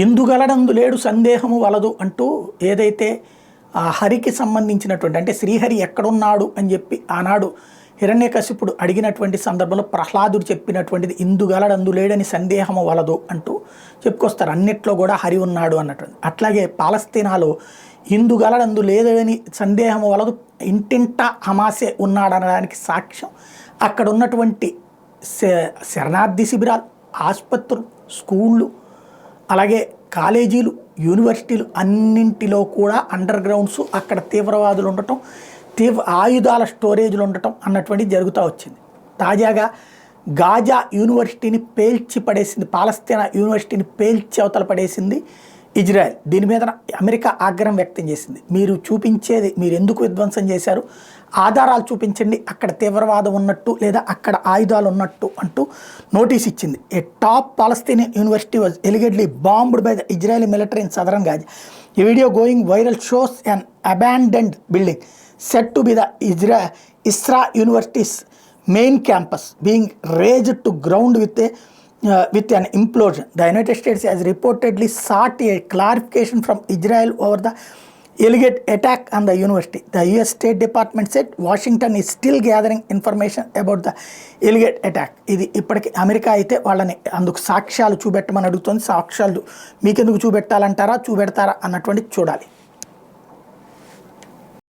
ఇందుగలడందు లేడు సందేహము వలదు అంటూ ఏదైతే ఆ హరికి సంబంధించినటువంటి అంటే శ్రీహరి ఎక్కడున్నాడు అని చెప్పి ఆనాడు హిరణ్యకశిపుడు అడిగినటువంటి సందర్భంలో ప్రహ్లాదుడు చెప్పినటువంటిది ఇందుగలడందు లేడని సందేహము వలదు అంటూ చెప్పుకొస్తారు. అన్నిట్లో కూడా హరి ఉన్నాడు అన్నటువంటి. అట్లాగే పాలస్తీనాలో ఇందుగలడందు లేదని సందేహము వలదు, ఇంటింటా హమాసే ఉన్నాడనడానికి సాక్ష్యం అక్కడ ఉన్నటువంటి శరణార్థి శిబిరాలు, ఆసుపత్రులు, స్కూళ్ళు, అలాగే కాలేజీలు, యూనివర్సిటీలు అన్నింటిలో కూడా అండర్ గ్రౌండ్స్, అక్కడ తీవ్రవాదులు ఉండటం, ఆయుధాల స్టోరేజ్లు ఉండటం అన్నటువంటిది జరుగుతూ వచ్చింది. తాజాగా గాజా యూనివర్సిటీని పేల్చి పడేసింది, పాలస్తీనా యూనివర్సిటీని పేల్చి అవతల పడేసింది ఇజ్రాయెల్. దీని మీద అమెరికా ఆగ్రహం వ్యక్తం చేసింది. మీరు చూపించేది, మీరు ఎందుకు విధ్వంసం చేశారు, ఆధారాలు చూపించండి, అక్కడ తీవ్రవాదం ఉన్నట్టు లేదా అక్కడ ఆయుధాలు ఉన్నట్టు అంటూ నోటీస్ ఇచ్చింది. A top Palestinian university was allegedly bombed by the Israeli military in southern Gaza. ఈ video going viral shows an abandoned building set to be the Isra university's main campus being razed to ground with an implosion. The United States has reportedly sought a clarification from Israel over the alleged attack on the university. The US State Department said Washington is still gathering information about the alleged attack. ఇది ఇప్పటికీ America అయితే వాళ్ళని అందుకు సాక్ష్యాలు చూపెట్టమని అడుగుతుంది. సాక్ష్యాలు మీకెందుకు చూపెట్టాలంటారా, చూపెడతారా అన్నటువంటి చూడాలి.